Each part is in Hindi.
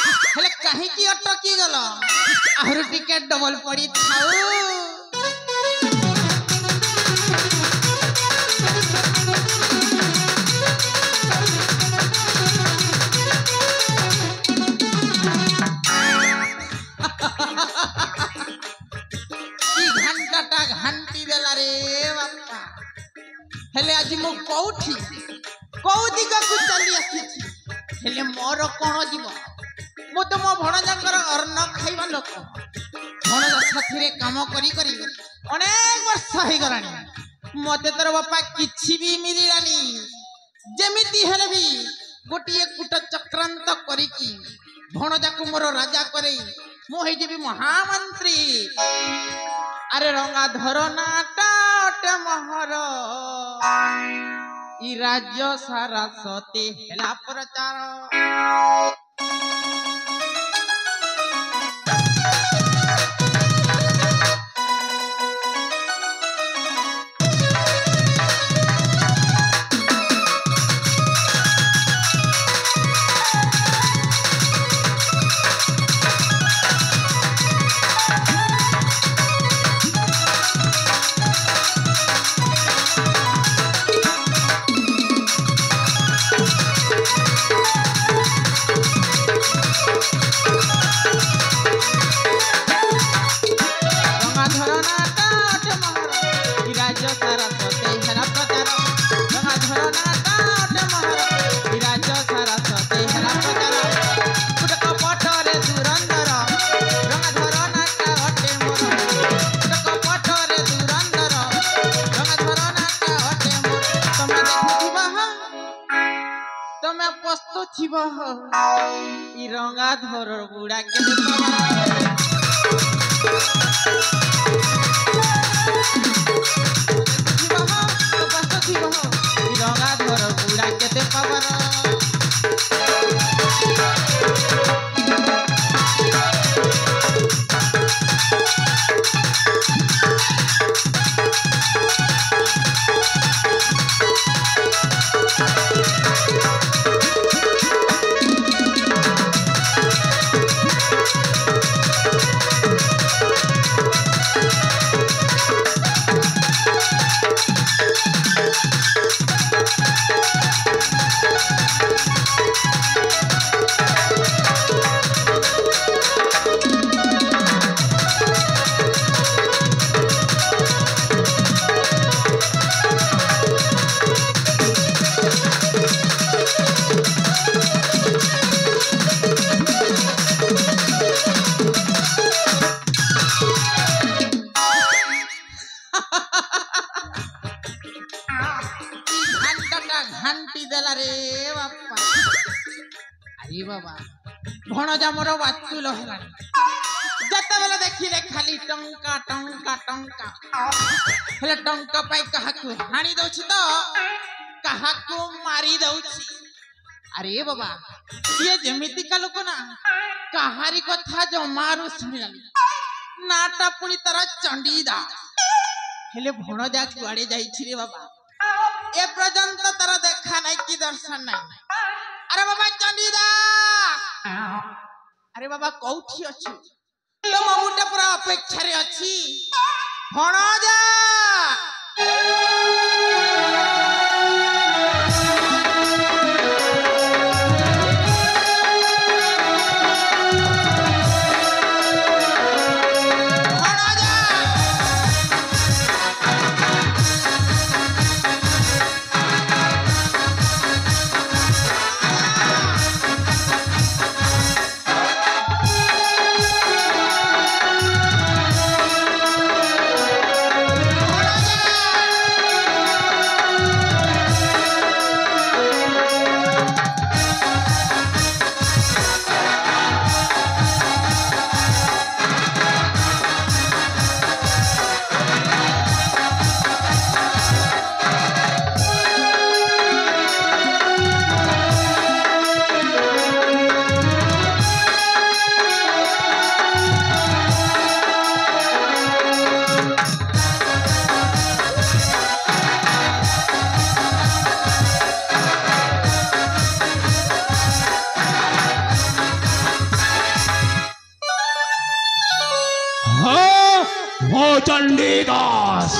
हेले कहीं की अटकी गल आहुर टिकेट डबल पड़ी थाऊ घंटाटा घंटी देला रे बापा हेले आज मु कोठी कौ दिग को चली आसी हेले मोर कोन जीव मु तो मो भणजांकर अन्न खाइबा लोक भणजा साथी काम करी करी अनेक वर्ष हो गलानी मते तोर बापा किछि भी मिलिलानी जेमिति हेले भी गोटिए कुट चक्रांत करी की भणजा को मोर राजा करे मु हे जेबी महामंत्री अरे रंगा धरना टाट महर ई राज्य सारा सते हेला प्रचार रंगा धर बुढ़ा के रंगा धर बुढ़ा के पावर घंटी देला रे बापा अरे बाबा भणजा मोर बाचुल होला जते बेला देखिले खाली टंका टंका टंका हेले टंका पाई काहाकू हानी दउछि तो काहाकू मारी दउछि अरे बाबा ये जेमिति का लोक ना काहारी कथा जमारू सुनिलानी नाटा पुनी तरह चंडीदा हेले भणजा कुआडे जाइछि रे बाबा ए पर्यंत तारा देखा नहीं कि दर्शन नहीं अरे बाबा चंडीदा अरे बाबा कौठी अछि तो मामुटा पूरा अपेक्षा रे अछि भणजा ओ चंडीदास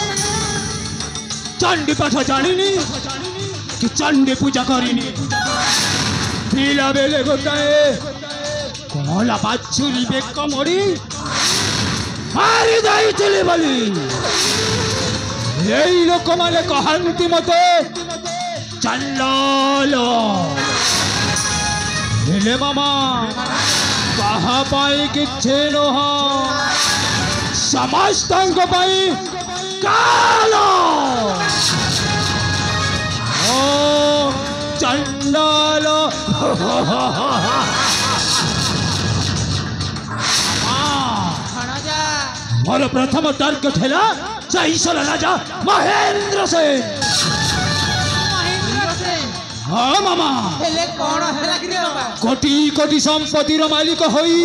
चंडी पाठ जानी कि चंडी पूजा करिनी पिला बेले गोटाए कला बाछुरी बेक मरी मारी जाइथिली बोली यही लोक माने कहंती मते चंडाल हेले मामा कहा पाई किछे नह समस्तंक पाई कालो ओ चंडाल मोर प्रथम तर्क ठेला सहीसर राजा महेंद्र सेन हाँ मामा कोटी कोटी संपत्तिर मालिक होई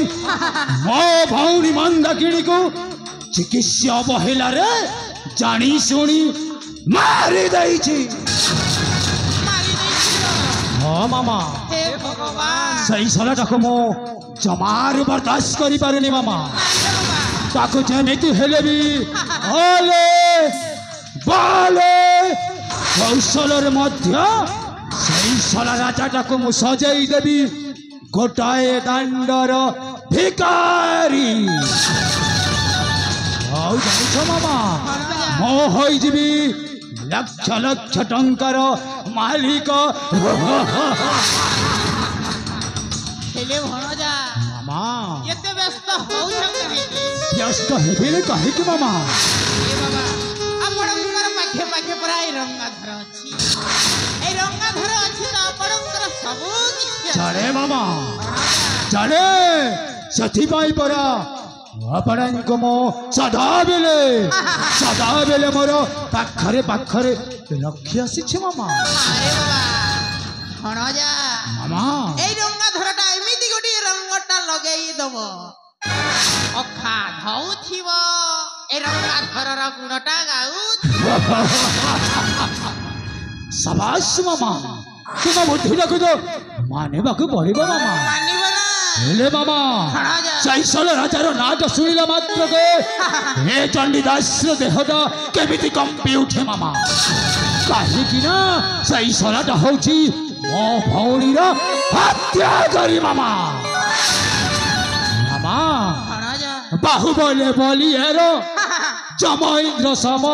मो भौणी मंदाकिणी को चिकित्सा अवहेला रे जानी शुणी मारी देइछि हाँ मामा सही सलाटाको मो जमार बर्दाश्त करि पारेनी मामा ताको जेमिति हेले भी ओले बाले कौशलर मध्य सही सला राजाटाको मु सजाई देबी गोटाए दांडर भिकारी आउ जानिछ मामा मो होई जिबी लक्ष लक्ष टंकार मालिक हेले भणजा मामा एते व्यस्त होउछन व्यस्त हेबिले कहि कि मामा ए बाबा आपणकर पाखे पाखे प्राय रंगाधर अछि ए रंगाधर अछि त आपणकर सबु किछ चले मामा चले सथी पाई परा आपणको मो सदा बेले मोर पाखरे पाखरे लक्ष्य आसी मामा अरे बाबा भणजा मामा ए रंगाधरटा एमिति गोटी रंगटा लगेई दबो अखा धाउथिब ए रंगाधरर गुणटा गाउ शाबाश मामा तुम बुद्धि रखो तो माने बाकु पड़िबो मामा मानिब ना हेले मामा सैसल राजार नाट शुणिला मात्र के हे चंडीदास देहटा केमिति कंपी उठे मामा कहीं ना सैसलाटा होची मो भौणीर हत्या करी मामा मामा भणजा बाहुबले बोली हेरो जमइंद्र सम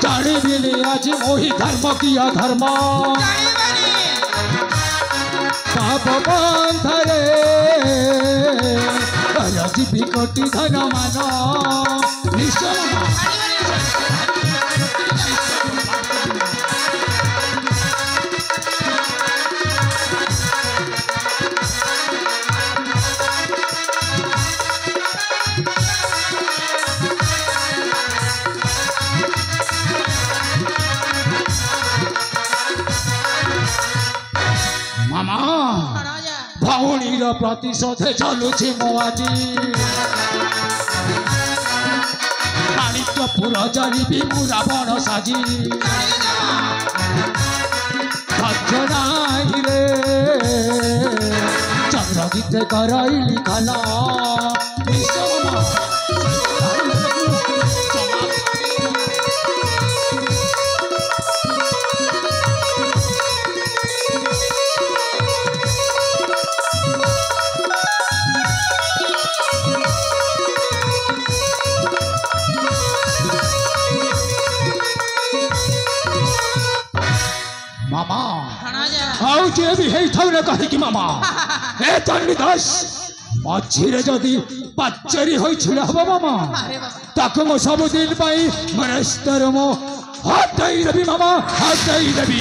जानी बिली आज मोहि धर्म किया धर्म पाप बंधरे जीवी कोटि धन मान मामा भौणीर प्रतिशोध चलुछि मो आजी माणिक्यपुर जलिबी मु रावण साजी धैर्य नाहि रे चंद्रगीते करैली खाला मामा आउ जे भी हे थौने कहि कि मामा ए चंडीदास मझिरे जदि पाचेरी होई छिड़ा हबो मामा ताको मो सब दिन पाई मनस्तर मो हटाई देबी मामा हटाई देबी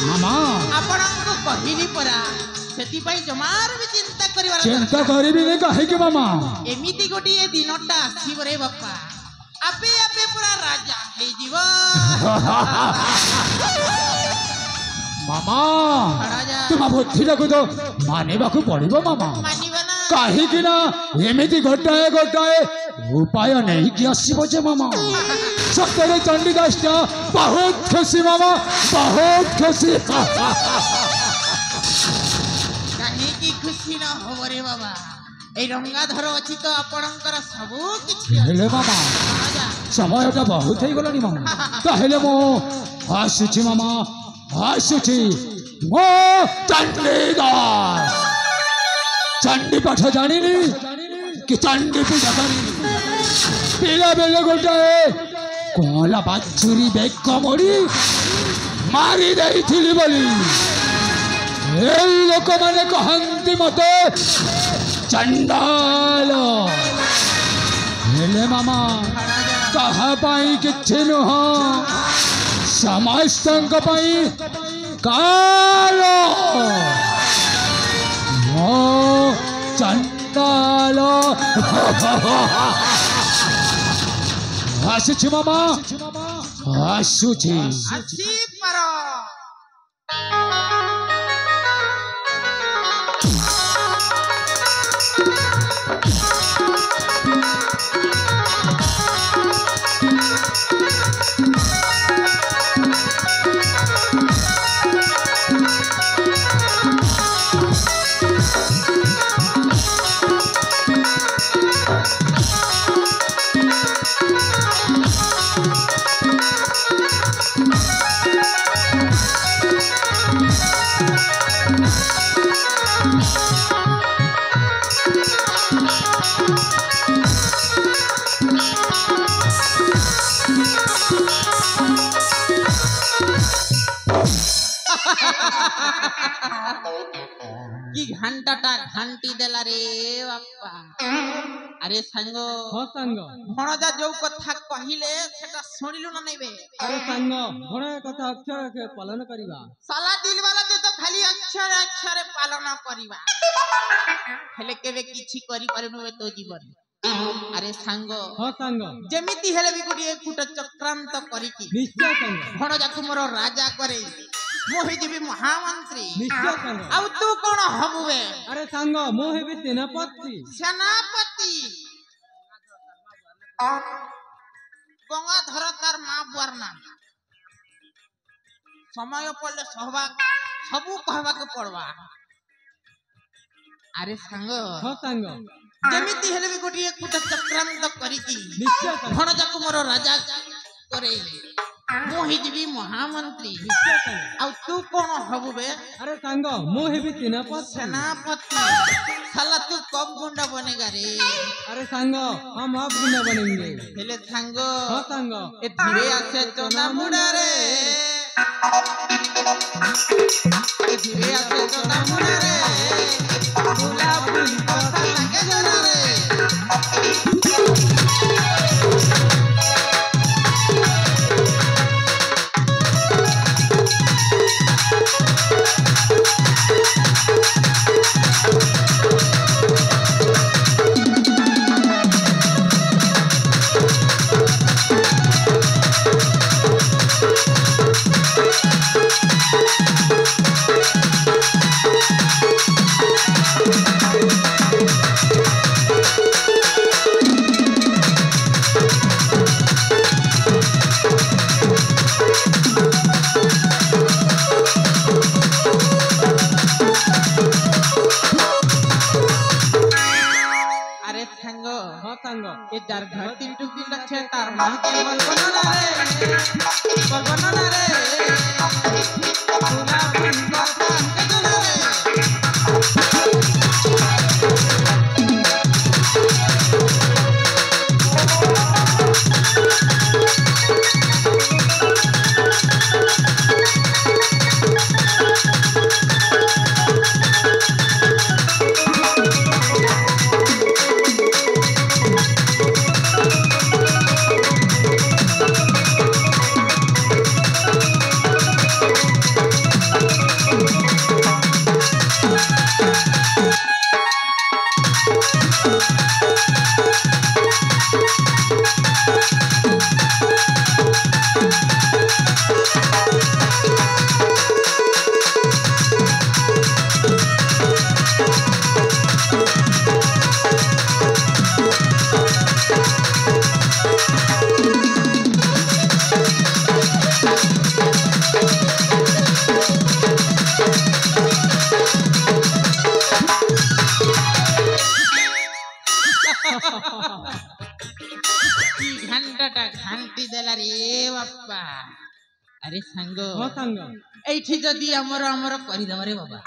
मामा आपणको कहिली परा सेति पई जमार भी चिंता करिबी ने कहि कि मामा एमिति गोटी ए दिनटा आसीब रे बापा आपे आपे पूरा राजा हे जीव मामा तुम बुद्धि रखो तो माने बाकु पड़िबो मामा कहीं कि ना एमिति गोटाए गोटाए उपाय नहीं कि आसीबो जे मामा सतरे चंडीदास बहुत खुशी मामा बहुत खुशी कहीं की खुशी କିଛି ନ ହବ ରେ ବାବା এই রঙ্গাধর অছি তো আপনার সবু কিছু হেলে মামা সময়টা বহুত হয়ে গলানি মামা তাহলে মো আসুছি মামা আসুছি মো চণ্ডীদাস চণ্ডী পাঠ জানিনি কি চণ্ডী পূজা করি পিলা বেলে গোটাଏ কলা বাছুরি বেক মরি মারি ଦେଇଥିଲି ବୋଲି এই ଲୋକମାନେ କହନ୍ତି ମତେ ଚଣ୍ଡାଳ ହେଲେ ମାମା କାହା ପାଇଁ କିଛି ନୁହଁ ସମସ୍ତଙ୍କ ପାଇଁ କାଳ ମୋ ଚଣ୍ଡାଳ ଆସୁଛି ମାମା ଆସୁଛି আসি পার কি ঘন্টাটা ঘান্টি দেলা রে বাপ্পা আরে সাঙ্গ হ সাঙ্গ ভণজা যৌ কথা কহিলে সেটা শুনিলু না নাইবে আরে সাঙ্গ ভণা কথা অক্ষরকে পালন করিবা সালা দিলবালাতে তো খালি অক্ষরে অক্ষরে পালন করিবা হেলে কেবে কিছু করি পারিনু এ তো জীবন আরে সাঙ্গ হ সাঙ্গ যেমিতি হেলে বি গুটিয়ে কুট চক্রান্ত করিকি নিশ্চয় সাঙ্গ ভণজাକୁ মোর রাজা করে মোহি ଯିବି মহামন্ত্রী নিশ্চয় সাঙ্গ ଆଉ ତୁ କଣ ହବୁ বে আরে সাঙ্গ মো হেবি সেনাপতি সেনাপতি গঙ্গাধর তার মা বুয়ার নাম সময় পড়লে সবু কহবাকে পড়বা আরে সাঙ্গ হ সাঙ্গ যেমিতি হেলে বি গোটিয়ে কুট চক্রান্ত করিকি নিশ্চয় সাঙ্গ ভণজাକୁ মোর রাজা করেইলে মোহি ଯିବି মহামন্ত্রী নিশ্চয় সাঙ্গ ଆଉ ତୁ କଣ ହବୁ বে আরে সাঙ্গ মো হেবি সেনাপতি सेनापति साला तू कब गुंडा बनेगा रे আরে সাঙ্গ हम अब गुंडा बनेंगे हेले सांग হ সাঙ্গ ए धीरे आसे चोना मुड़ा रे ए धीरे आसे चोना मुड़ा रे भूला भूल कथा लागे जोना रे अरे सांग হ साঙ্ग ए जार घर तीन टुकी लखे तार मां के बलबनो ना रे भूला भूल कथा लागे जोना रे আরে সাঙ্গ ହଁ ସାଙ୍ଗ এইଠି যদি আমার আমার করিদেবা রে বাবা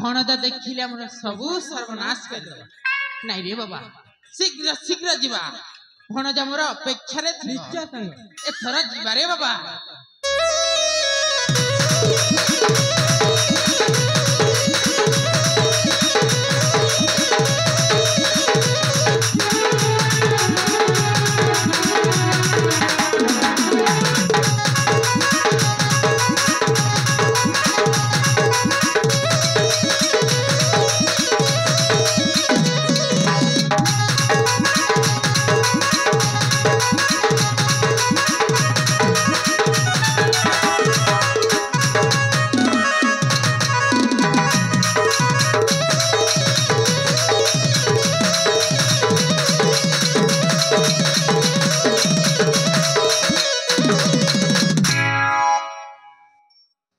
ভণজা দেখিলে আমার সবু সর্বনাশ করিদেবা নাই রে বাবা শীঘ্র শীঘ্র ଯିବା ভণজা আমার অপেক্ষারে ଥିବ ନିଶ୍ଚୟ ସାଙ୍ଗ এথর ଯିବା রে বাবা